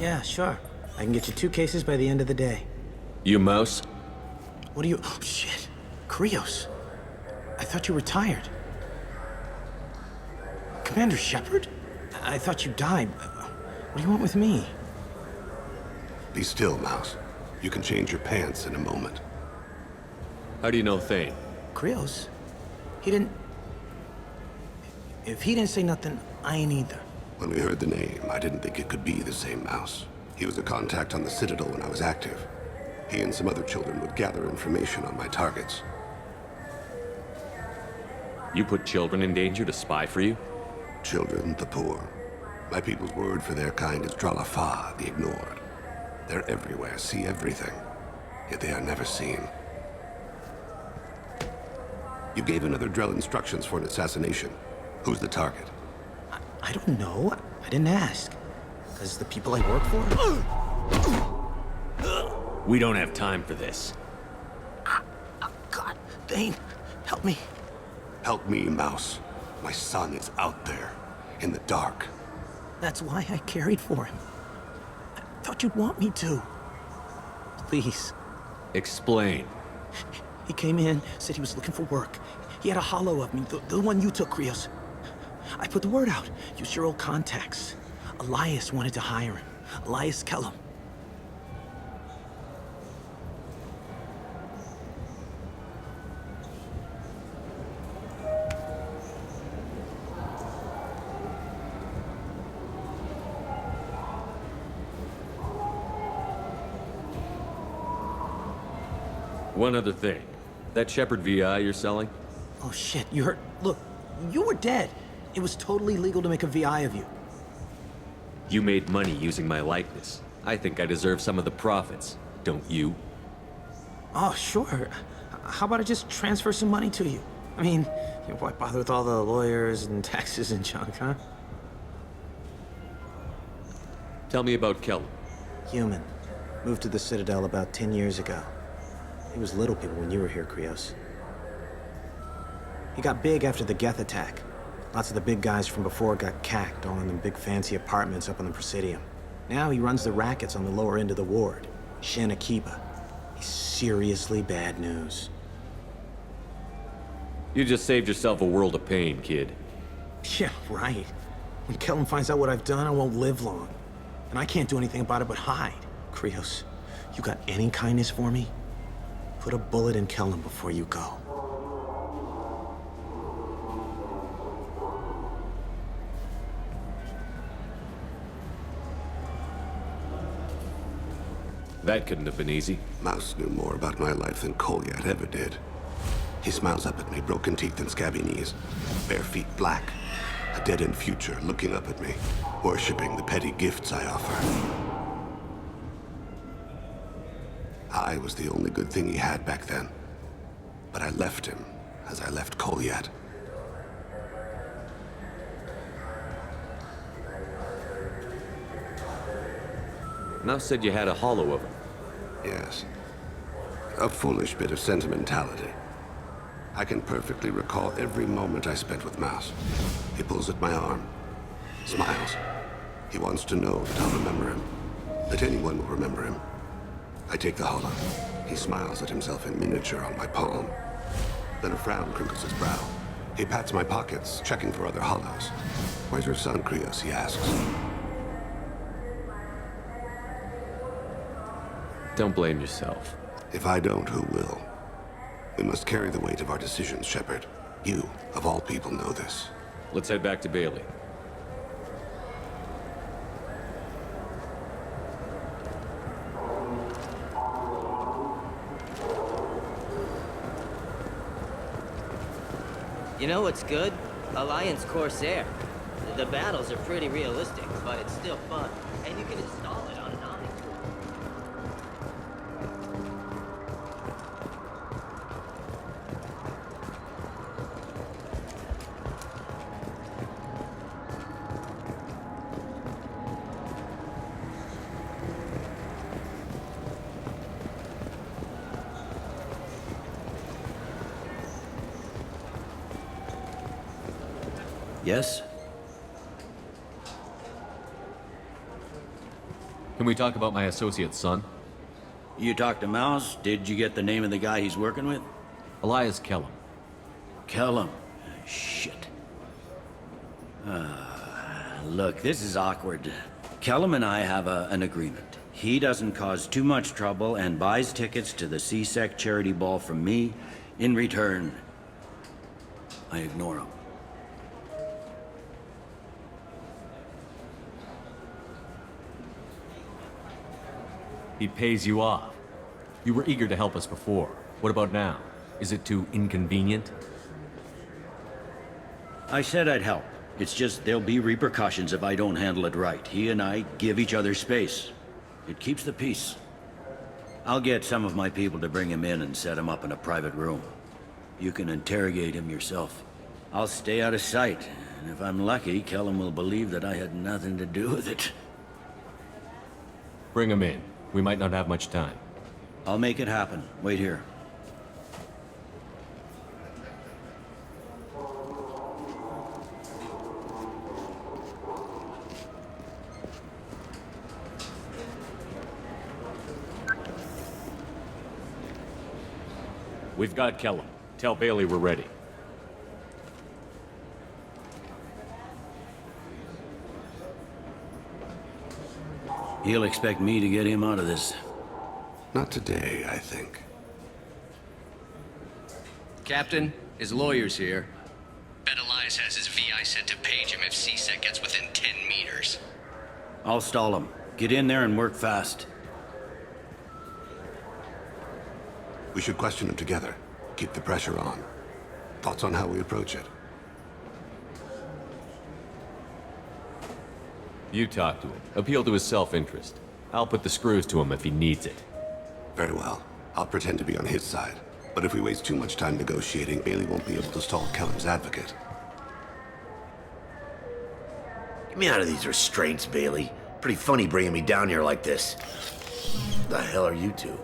Yeah, sure. I can get you 2 cases by the end of the day. You Mouse? What are you... Oh, shit. Krios. I thought you were retired. Commander Shepard? I thought you died. What do you want with me? Be still, Mouse. You can change your pants in a moment. How do you know Thane? Krios? He didn't... If he didn't say nothing, I ain't either. When we heard the name, I didn't think it could be the same Mouse. He was a contact on the Citadel when I was active. He and some other children would gather information on my targets. You put children in danger to spy for you? Children, the poor. My people's word for their kind is Dralafa, the ignored. They're everywhere, see everything. Yet they are never seen. You gave another Drell instructions for an assassination. Who's the target? I don't know. I didn't ask. Because the people I work for... We don't have time for this. God, Thane, help me. Help me, Mouse. My son is out there, in the dark. That's why I carried for him. I thought you'd want me to. Please. Explain. He came in, said he was looking for work. He had a hollow of me, the one you took, Krios. I put the word out. Use your old contacts. Elias wanted to hire him. Elias Kellum. One other thing. That Shepard VI you're selling? Oh shit, you heard? Look, you were dead. It was totally legal to make a VI of you. You made money using my likeness. I think I deserve some of the profits, don't you? Oh, sure. How about I just transfer some money to you? I mean, why bother with all the lawyers and taxes and junk, huh? Tell me about Kellum. Human. Moved to the Citadel about 10 years ago. He was little people when you were here, Krios. He got big after the Geth attack. Lots of the big guys from before got cacked, all in them big fancy apartments up on the Presidium. Now he runs the rackets on the lower end of the ward, Shin Akiba. He's seriously bad news. You just saved yourself a world of pain, kid. Yeah, right. When Kellum finds out what I've done, I won't live long. And I can't do anything about it but hide. Krios, you got any kindness for me? Put a bullet in Kellum before you go. That couldn't have been easy. Mouse knew more about my life than Kolyat ever did. He smiles up at me, broken teeth and scabby knees, bare feet black, a dead-end future looking up at me, worshipping the petty gifts I offer. I was the only good thing he had back then, but I left him as I left Kolyat. Mouse said you had a hollow of him. Yes. A foolish bit of sentimentality. I can perfectly recall every moment I spent with Mouse. He pulls at my arm, smiles. He wants to know that I'll remember him, that anyone will remember him. I take the hollow. He smiles at himself in miniature on my palm. Then a frown crinkles his brow. He pats my pockets, checking for other hollows. Where's your son, Krios? He asks. Don't blame yourself. If I don't, who will? We must carry the weight of our decisions, Shepard. You, of all people, know this. Let's head back to Bailey. You know what's good? Alliance Corsair. The battles are pretty realistic, but it's still fun. And you can install it on an Omni. Yes? Can we talk about my associate's son? You talked to Mouse? Did you get the name of the guy he's working with? Elias Kellum. Kellum. Shit. Look, this is awkward. Kellum and I have an agreement. He doesn't cause too much trouble and buys tickets to the C-Sec charity ball from me. In return, I ignore him. He pays you off. You were eager to help us before. What about now? Is it too inconvenient? I said I'd help. It's just there'll be repercussions if I don't handle it right. He and I give each other space. It keeps the peace. I'll get some of my people to bring him in and set him up in a private room. You can interrogate him yourself. I'll stay out of sight, and if I'm lucky, Kellum will believe that I had nothing to do with it. Bring him in. We might not have much time. I'll make it happen. Wait here. We've got Kellum. Tell Bailey we're ready. He'll expect me to get him out of this. Not today, I think. Captain, his lawyer's here. Bet Elias has his VI set to page him if C-Sec gets within 10 meters. I'll stall him. Get in there and work fast. We should question him together. Keep the pressure on. Thoughts on how we approach it? You talk to him. Appeal to his self-interest. I'll put the screws to him if he needs it. Very well. I'll pretend to be on his side. But if we waste too much time negotiating, Bailey won't be able to stall Kellum's advocate. Get me out of these restraints, Bailey. Pretty funny bringing me down here like this. What the hell are you two?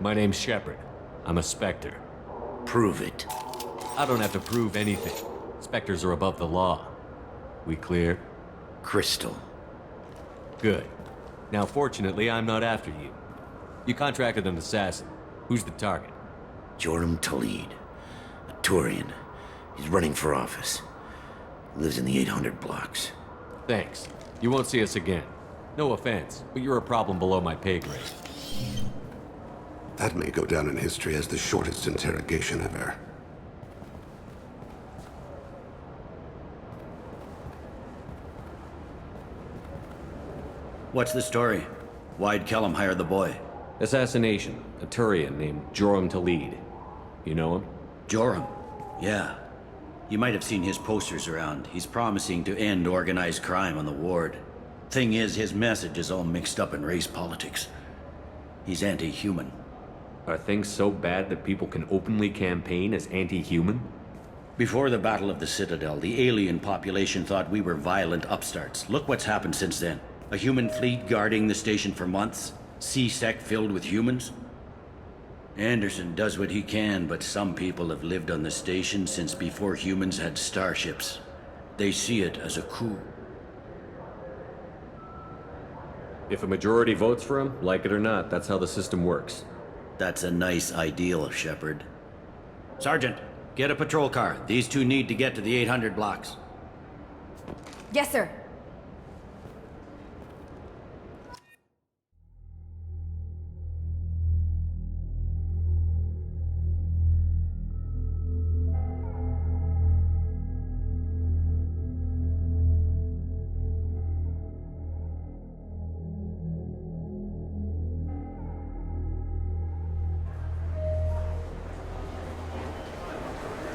My name's Shepard. I'm a Spectre. Prove it. I don't have to prove anything. Spectres are above the law. We clear? Crystal. Good. Now, fortunately, I'm not after you. You contracted an assassin. Who's the target? Joram Talid. A Turian. He's running for office. Lives in the 800 blocks. Thanks. You won't see us again. No offense, but you're a problem below my pay grade. That may go down in history as the shortest interrogation ever. What's the story? Why'd Kellum hire the boy? Assassination. A Turian named Joram Talid. You know him? Joram. Yeah. You might have seen his posters around. He's promising to end organized crime on the ward. Thing is, his message is all mixed up in race politics. He's anti-human. Are things so bad that people can openly campaign as anti-human? Before the Battle of the Citadel, the alien population thought we were violent upstarts. Look what's happened since then. A human fleet guarding the station for months. C-Sec filled with humans. Anderson does what he can, but some people have lived on the station since before humans had starships. They see it as a coup. If a majority votes for him, like it or not, that's how the system works. That's a nice ideal, Shepard. Sergeant, get a patrol car. These two need to get to the 800 blocks. Yes, sir.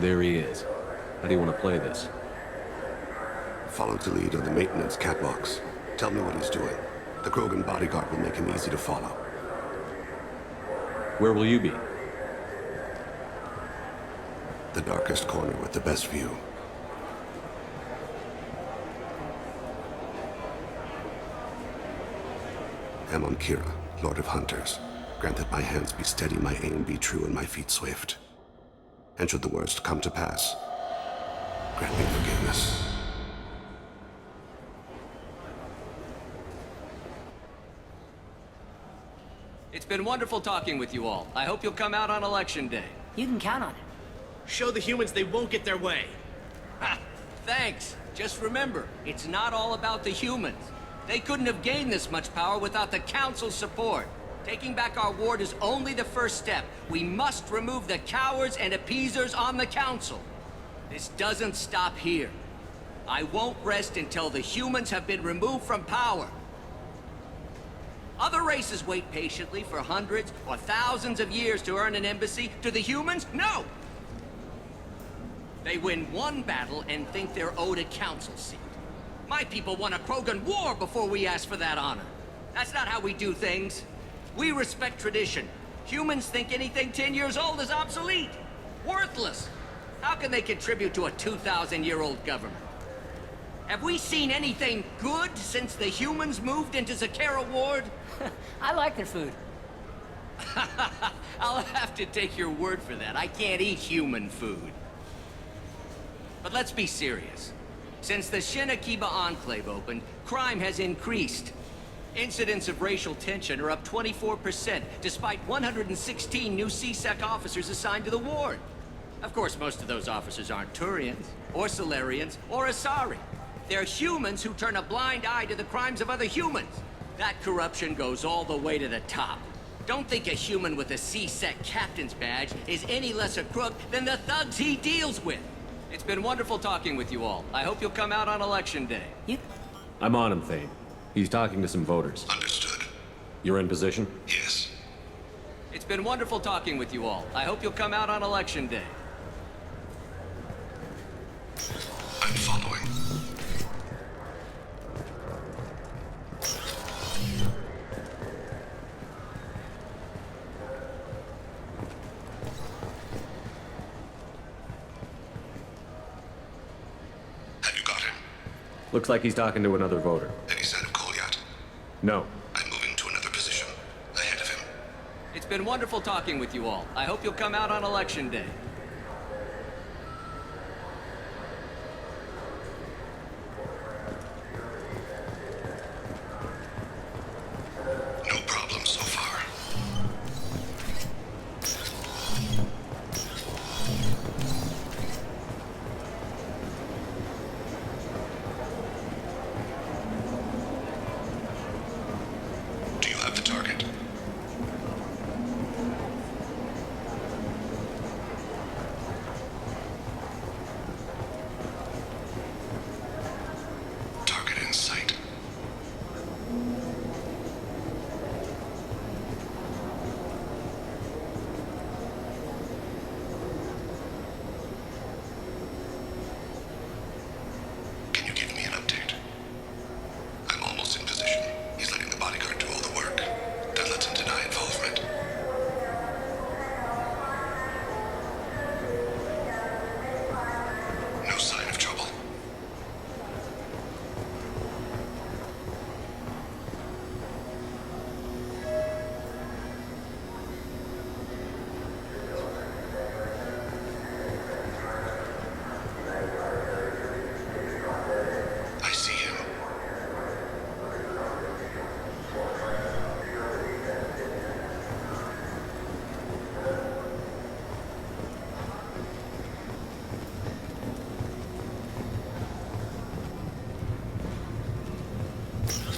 There he is. How do you want to play this? Follow to lead on the maintenance catwalks. Tell me what he's doing. The Krogan bodyguard will make him easy to follow. Where will you be? The darkest corner with the best view. Amon Kira, Lord of Hunters. grant that my hands be steady, my aim be true, and my feet swift. And should the worst come to pass, grant me forgiveness. It's been wonderful talking with you all. I hope you'll come out on Election Day. You can count on it. Show the humans they won't get their way. Ha! Thanks. Just remember, it's not all about the humans. They couldn't have gained this much power without the Council's support. Taking back our ward is only the first step. We must remove the cowards and appeasers on the Council. This doesn't stop here. I won't rest until the humans have been removed from power. Other races wait patiently for hundreds or thousands of years to earn an embassy. To the humans, no! They win one battle and think they're owed a council seat. My people won a Krogan war before we asked for that honor. That's not how we do things. We respect tradition. Humans think anything 10 years old is obsolete. Worthless. How can they contribute to a 2,000-year-old government? Have we seen anything good since the humans moved into Zakera Ward? I like their food. I'll have to take your word for that. I can't eat human food. But let's be serious. Since the Shinakiba Enclave opened, crime has increased. Incidents of racial tension are up 24%, despite 116 new CSEC officers assigned to the ward. Of course, most of those officers aren't Turians, or Solarians, or Asari. They're humans who turn a blind eye to the crimes of other humans. That corruption goes all the way to the top. Don't think a human with a CSEC captain's badge is any less a crook than the thugs he deals with. It's been wonderful talking with you all. I hope you'll come out on Election Day. I'm on him, Thane. He's talking to some voters. Understood. You're in position? Yes. It's been wonderful talking with you all. I hope you'll come out on Election Day. I'm following. Have you got him? Looks like he's talking to another voter. Any sign of Kolyat? No. I'm moving to another position. Ahead of him. It's been wonderful talking with you all. I hope you'll come out on Election Day. No problem so far. Do you have the target? Target in sight. Can you give me an update? I'm almost in position. He's letting the bodyguard do all the work. That lets him deny involvement. No sign of trouble. I see him.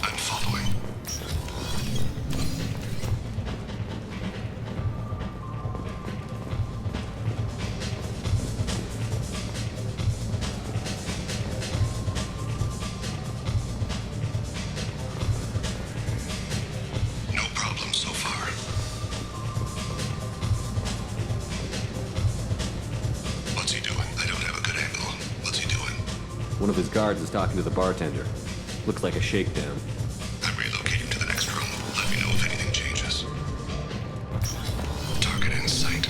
I'm following. No problem so far. What's he doing? I don't have a good angle. What's he doing? One of his guards is talking to the bartender. Looks like a shakedown. I'm relocating to the next room. Let me know if anything changes. Target in sight.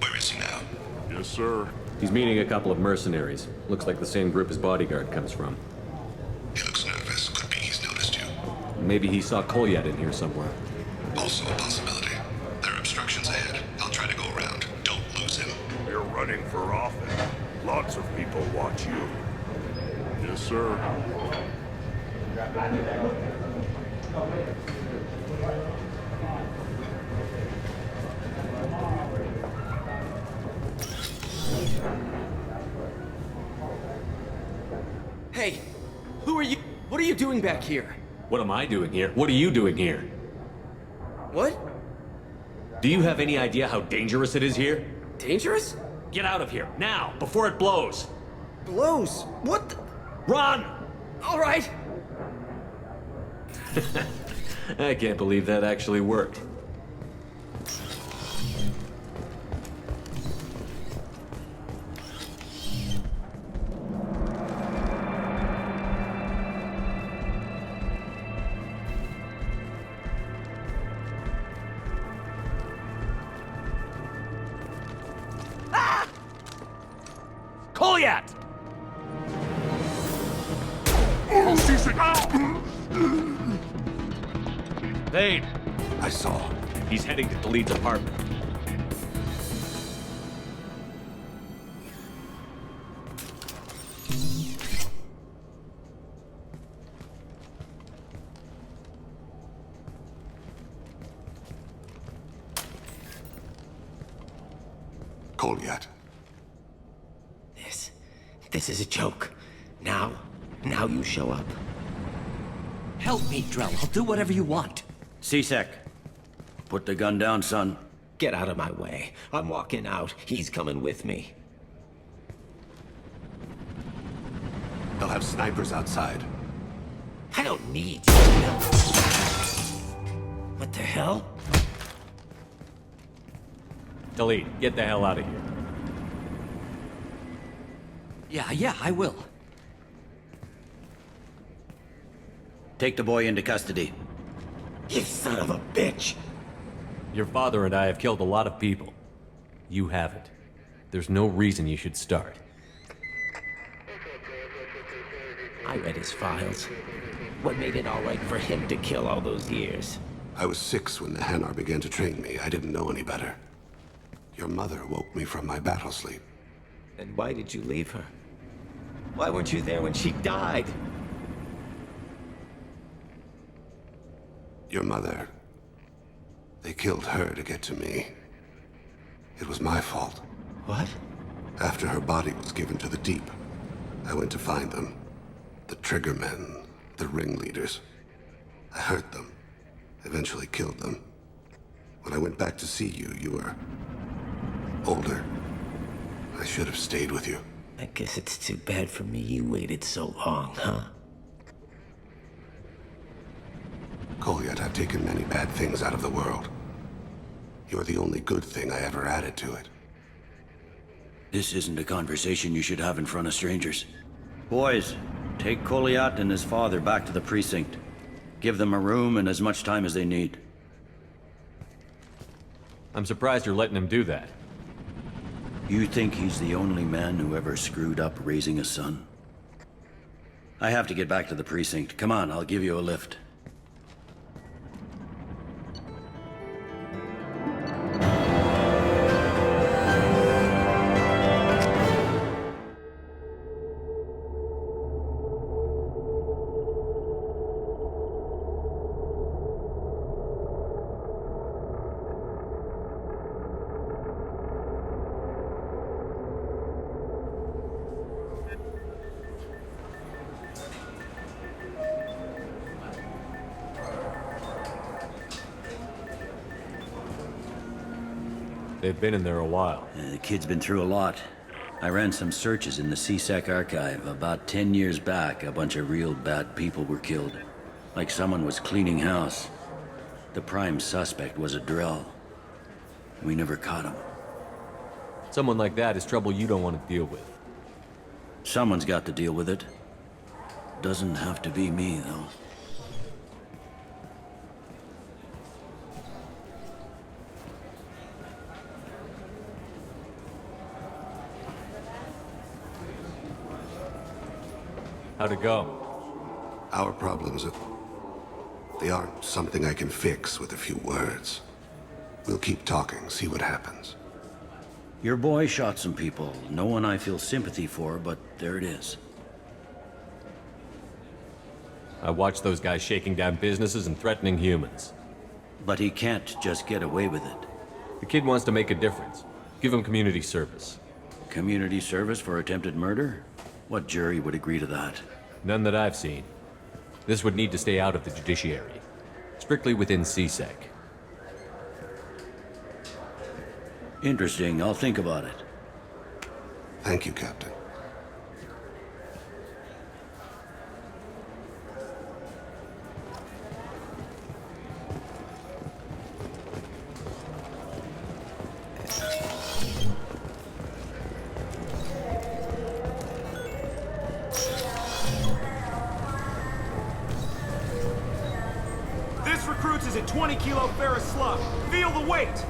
Where is sir. He's meeting a couple of mercenaries. Looks like the same group his bodyguard comes from. He looks nervous. Could be he's noticed you. Maybe he saw Kolyat in here somewhere. Also a possibility. There are obstructions ahead. I'll try to go around. Don't lose him. You're running for office. Lots of people watch you. Yes, sir. Hey, who are you? What are you doing back here? What am I doing here? What are you doing here? What? Do you have any idea how dangerous it is here? Dangerous? Get out of here, now, before it blows! Blows? What the? Run! All right. I can't believe that actually worked. Kolyat! Thane! I saw. He's heading to Khalid's apartment. Kolyat. This is a joke. Now you show up. Help me, Drell. I'll do whatever you want. C-Sec, put the gun down, son. Get out of my way. I'm walking out. He's coming with me. They'll have snipers outside. I don't need you. What the hell? Khalid, get the hell out of here. Yeah, I will. Take the boy into custody. You son of a bitch! Your father and I have killed a lot of people. You haven't. There's no reason you should start. I read his files. What made it all right for him to kill all those years? I was 6 when the Hanar began to train me. I didn't know any better. Your mother woke me from my battle sleep. And why did you leave her? Why weren't you there when she died? Your mother... They killed her to get to me. It was my fault. What? After her body was given to the Deep, I went to find them. The Triggermen, the ringleaders. I hurt them. Eventually killed them. When I went back to see you, you were... older. I should have stayed with you. I guess it's too bad for me you waited so long, huh? Kolyat, I've taken many bad things out of the world. You're the only good thing I ever added to it. This isn't a conversation you should have in front of strangers. Boys, take Kolyat and his father back to the precinct. Give them a room and as much time as they need. I'm surprised you're letting him do that. You think he's the only man who ever screwed up raising a son? I have to get back to the precinct. Come on, I'll give you a lift. They've been in there a while. The kid's been through a lot. I ran some searches in the C-Sec archive. About 10 years back, a bunch of real bad people were killed. Like someone was cleaning house. The prime suspect was a Drell. We never caught him. Someone like that is trouble you don't want to deal with. Someone's got to deal with it. Doesn't have to be me, though. How'd it go? Our problems they aren't something I can fix with a few words. We'll keep talking, see what happens. Your boy shot some people. No one I feel sympathy for, but there it is. I watched those guys shaking down businesses and threatening humans. But he can't just get away with it. The kid wants to make a difference. Give him community service. Community service for attempted murder? What jury would agree to that? None that I've seen. This would need to stay out of the judiciary. Strictly within CSEC. Interesting. I'll think about it. Thank you, Captain. This recruits is a 20-kilo ferrous slug. Feel the weight!